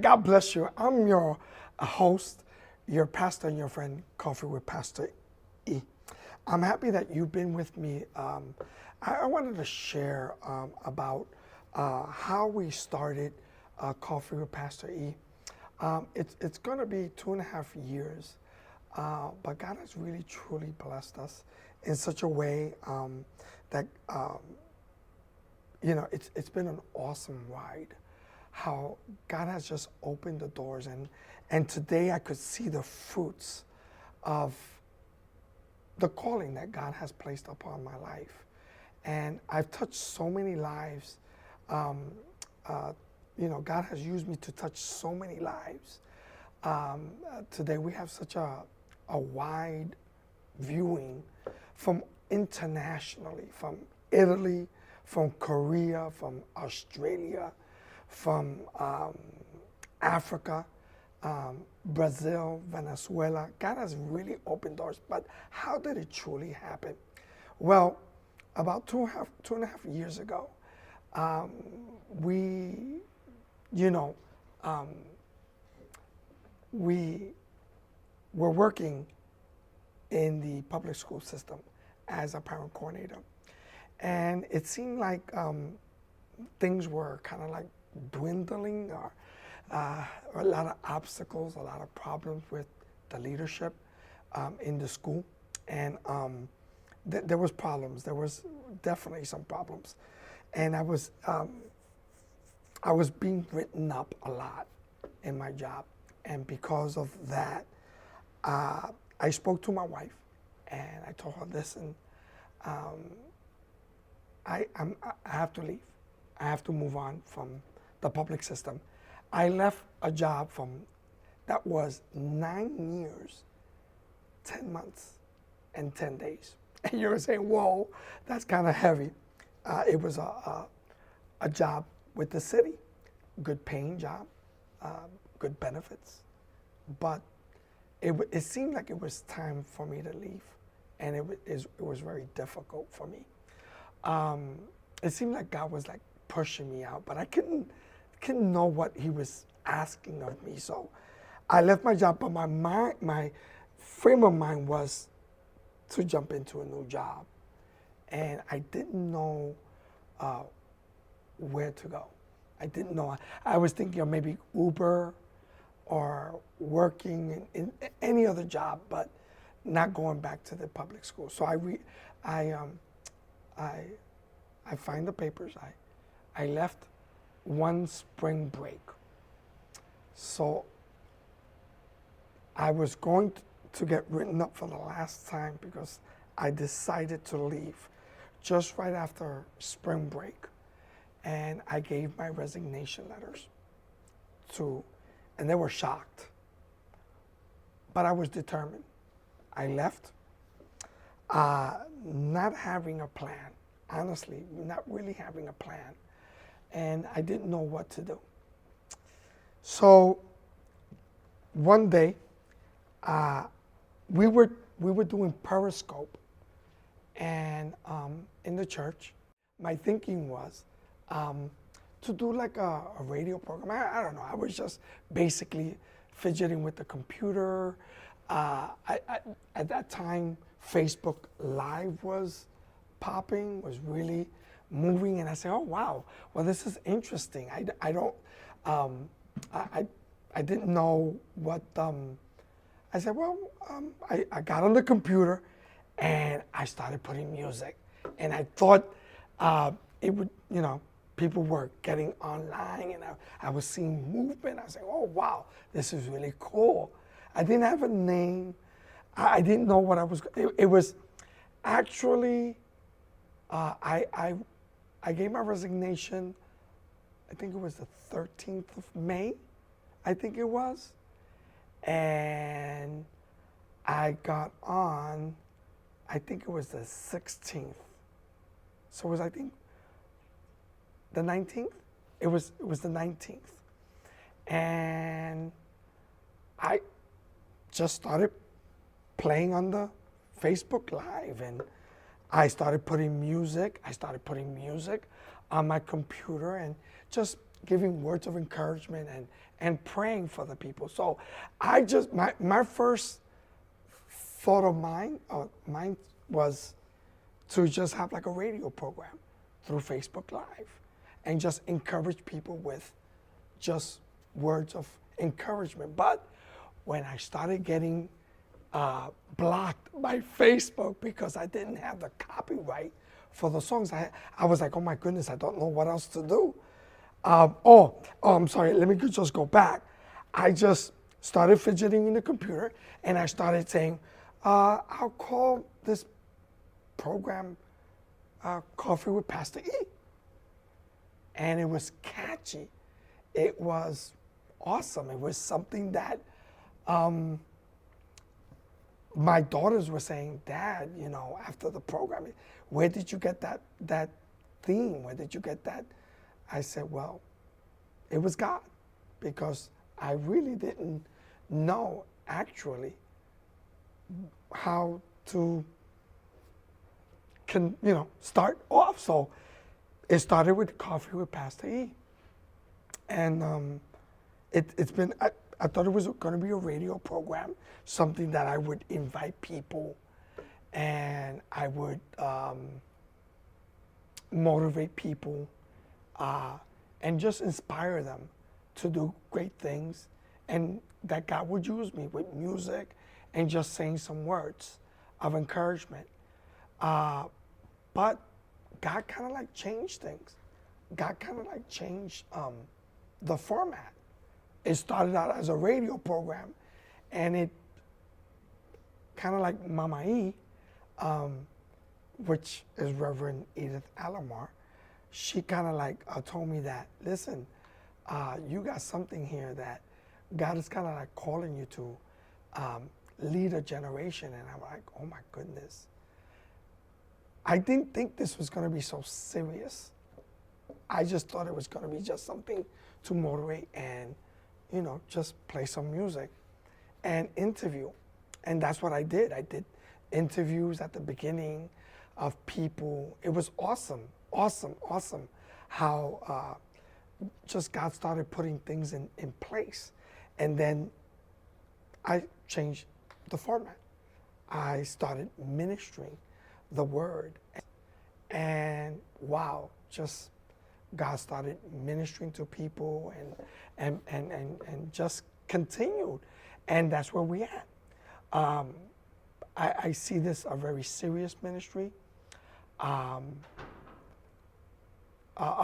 God bless you. I'm your host, your pastor and your friend, Coffee with Pastor E. I'm happy that you've been with me. I wanted to share about how we started Coffee with Pastor E. It's going to be 2.5 years, but God has really, truly blessed us in such a way that, it's been an awesome ride. How God has just opened the doors, and today I could see the fruits of the calling that God has placed upon my life. And I've touched so many lives. God has used me to touch so many lives. Today we have such a wide viewing from internationally, from Italy, from Korea, from Australia, from Africa, Brazil, Venezuela. God has really opened doors, but how did it truly happen? Well, about 2.5 years ago, we were working in the public school system as a parent coordinator. And it seemed like things were kind of like dwindling, or a lot of obstacles, a lot of problems with the leadership in the school. And there was problems. There was definitely some problems. And I was being written up a lot in my job. And because of that, I spoke to my wife and I told her, listen, I have to leave. I have to move on from the public system. I left a job that was 9 years, 10 months, and 10 days. And you're saying, whoa, that's kind of heavy. It was a job with the city, good paying job, good benefits. But it seemed like it was time for me to leave. And it was very difficult for me. It seemed like God was like pushing me out, but I couldn't know what he was asking of me. So I left my job, but my frame of mind was to jump into a new job. And I didn't know where to go. I didn't know. I was thinking of maybe Uber or working in any other job, but not going back to the public school. So I find the papers. I left one spring break. So I was going to get written up for the last time because I decided to leave just right after spring break. And I gave my resignation letters and they were shocked. But I was determined. I left, not having a plan, honestly, not really having a plan. And I didn't know what to do. So one day, we were doing Periscope, and in the church, my thinking was to do like a radio program. I don't know. I was just basically fidgeting with the computer. At that time, Facebook Live was popping, was really moving, and I said, "Oh wow, well this is interesting." I didn't know what. I said, "Well, I got on the computer, and I started putting music, and I thought it would, people were getting online, and I was seeing movement. I was like, oh wow, this is really cool." I didn't have a name. I didn't know what I was. It was actually. I gave my resignation, I think it was the 13th of May, I think it was. And I got on, I think it was the 16th. So it was, I think, the 19th? It was the 19th. And I just started playing on the Facebook Live, and I started putting music on my computer and just giving words of encouragement and praying for the people. So I just, my first thought of mine was to just have like a radio program through Facebook Live and just encourage people with just words of encouragement. But when I started getting blocked by Facebook because I didn't have the copyright for the songs, I was like, oh my goodness, I don't know what else to do. I'm sorry, let me just go back. I just started fidgeting in the computer and I started saying, I'll call this program Coffee with Pastor E. And it was catchy. It was awesome. It was something that my daughters were saying, Dad, you know, after the program, where did you get that theme? Where did you get that? I said, well, it was God, because I really didn't know actually how to start off. So it started with Coffee with Pastor E. And it's been, I thought it was going to be a radio program, something that I would invite people and I would motivate people and just inspire them to do great things, and that God would use me with music and just saying some words of encouragement. But God kind of like changed things. God kind of like changed the format. It started out as a radio program, and it kind of like Mama E, which is Reverend Edith Alomar, she kind of like told me that, listen, you got something here that God is kind of like calling you to lead a generation. And I'm like, oh my goodness. I didn't think this was going to be so serious. I just thought it was going to be just something to motivate and, you know, just play some music and interview. And that's what I did. I did interviews at the beginning of people. It was awesome, awesome, awesome how just God started putting things in place. And then I changed the format. I started ministering the word. And wow, just God started ministering to people and just continued. And that's where we at. I see this a very serious ministry, a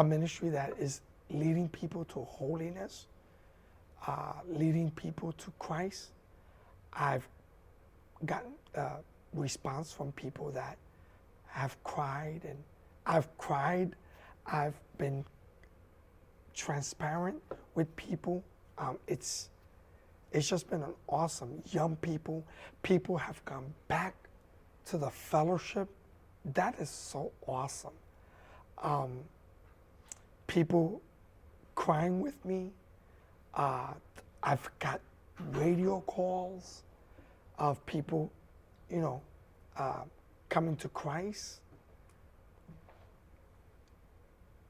ministry that is leading people to holiness, leading people to Christ. I've gotten response from people that have cried, and I've cried. I've been transparent with people. It's just been an awesome. Young people have come back to the fellowship. That is so awesome. People crying with me. I've got radio calls of people, you know, coming to Christ.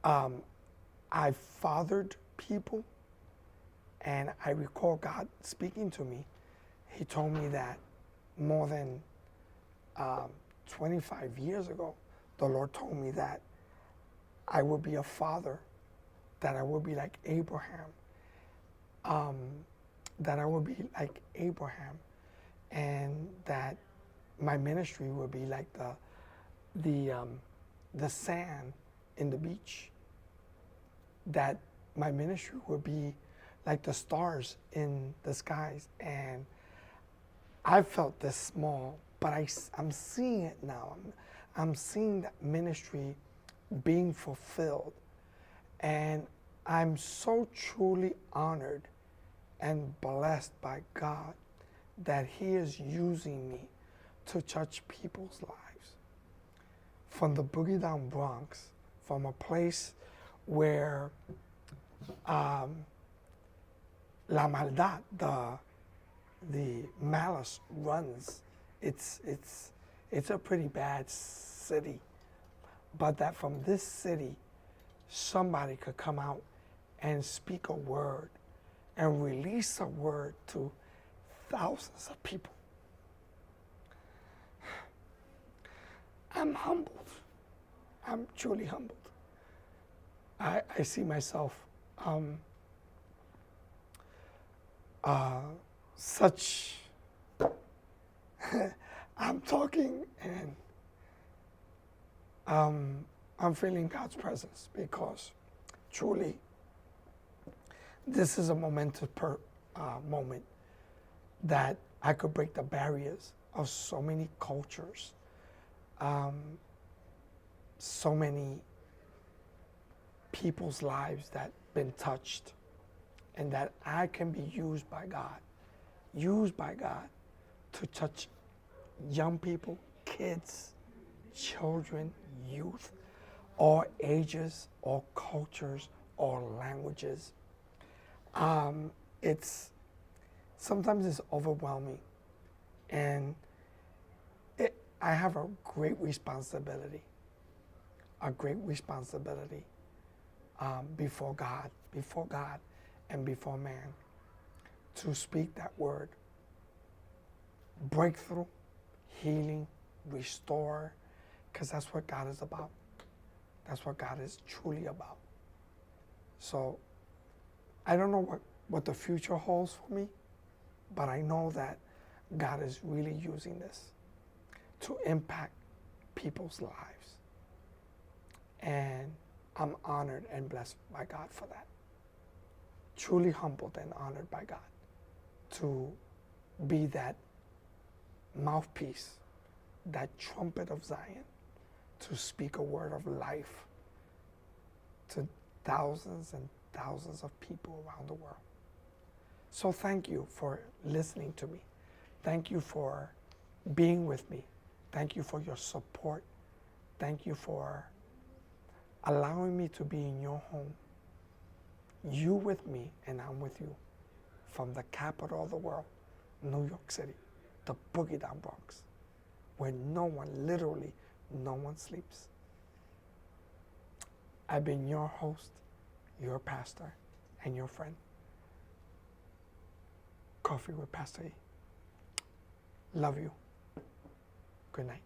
I've fathered people, and I recall God speaking to me. He told me that more than 25 years ago, the Lord told me that I would be a father, that I would be like Abraham, and that my ministry would be like the sand in the beach, that my ministry would be like the stars in the skies. And I felt this small, but I'm seeing it now. I'm seeing that ministry being fulfilled. And I'm so truly honored and blessed by God that He is using me to touch people's lives. From the boogie down Bronx, from a place where la maldad, the malice runs. It's a pretty bad city, but that from this city, somebody could come out and speak a word and release a word to thousands of people. I'm humbled. I'm truly humbled. I see myself such. I'm talking and I'm feeling God's presence because truly this is a momentous moment that I could break the barriers of so many cultures, so many people's lives that been touched, and that I can be used by God to touch young people, kids, children, youth, all ages, all cultures, all languages. Sometimes it's overwhelming, and I have a great responsibility before God and before man, to speak that word. Breakthrough, healing, restore, because that's what God is about. That's what God is truly about. So I don't know what the future holds for me, but I know that God is really using this to impact people's lives. And I'm honored and blessed by God for that. Truly humbled and honored by God to be that mouthpiece, that trumpet of Zion, to speak a word of life to thousands and thousands of people around the world. So thank you for listening to me. Thank you for being with me. Thank you for your support. Thank you for allowing me to be in your home. You with me and I'm with you. From the capital of the world, New York City, the boogie down Bronx, where literally no one sleeps. I've been your host, your pastor, and your friend. Coffee with Pastor E. Love you. Good night.